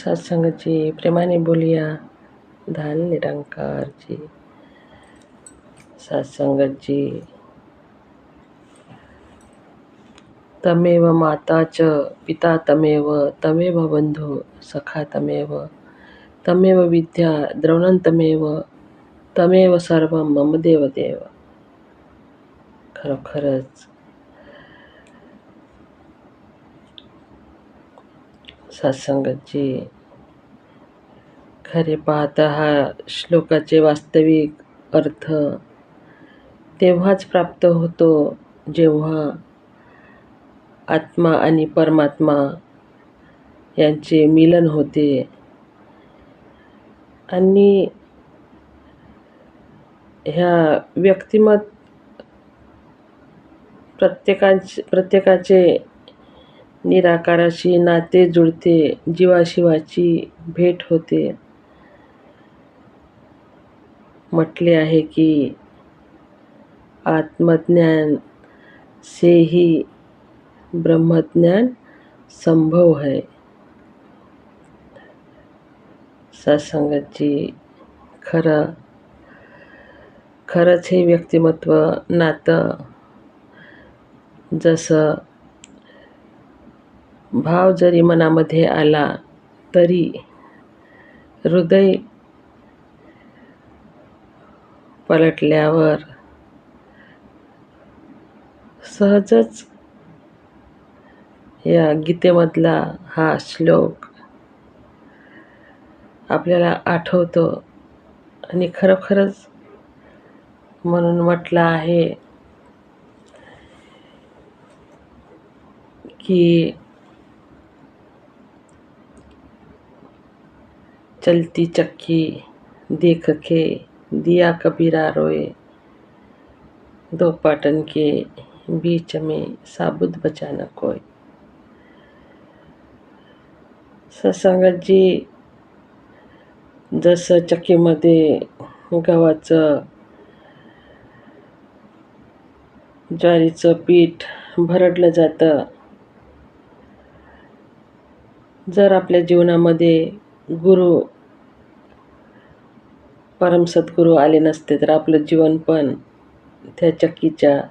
सत्संगाची प्रेमाने बोलिया धान निरंकारची सत्संगाची तमेव माता च पिता तमेव तमेव बंधू सखा तमेव विद्या द्रवणं तमेव सर्व मम देव देव. खरोखरच सत्संगाची खरे पाहता हा श्लोकाचे वास्तविक अर्थ तेव्हाच प्राप्त होतो जेव्हा आत्मा आणि परमात्मा यांचे मिलन होते आणि ह्या व्यक्तिमत प्रत्येकाचे निराकाराशी नाते जुळते, जीवाशिवाची भेट होते. म्हटले आहे की आत्मज्ञान से ही ब्रह्मज्ञान संभव है. सत्संगाची खरंच हे व्यक्तिमत्व नातं जसं भाव जरी मनामध्ये आला तरी हृदय पलटल्यावर सहजच या गीतेमधला हा श्लोक आपल्याला आठवतो आणि खरोखरच म्हणून म्हटलं आहे की चलती चक्की देख के दिया कबीरा रोए, दो पाटन के बीच में साबुत बचा न कोय. सत्संगाची जसं चक्कीमध्ये गव्हाचं ज्वारीचं पीठ भरडलं जातं, जर आपल्या जीवनामध्ये गुरु परम सद्गुरू आले नसते तर आपलं जीवन पण त्या चक्कीच्या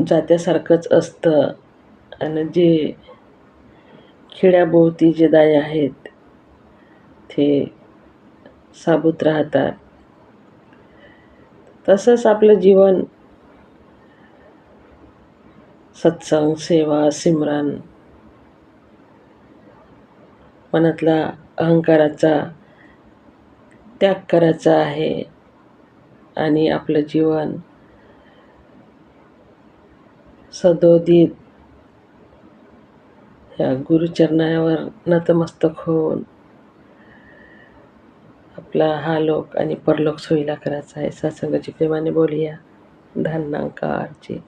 जात्यासारखंच असतं आणि जे खिळ्याभोवती जे दाणे आहेत ते साबूत राहतात. तसंच आपलं जीवन सत्संग, सेवा, सिमरन, मनातला अहंकाराचा त्याग करायचा आहे आणि आपलं जीवन सदोदित या गुरुचरणावर नतमस्तक होऊन आपला हा लोक आणि परलोक सोयीला करायचा आहे. सत्संगाची प्रेमाने बोलिया धन्यंकारची.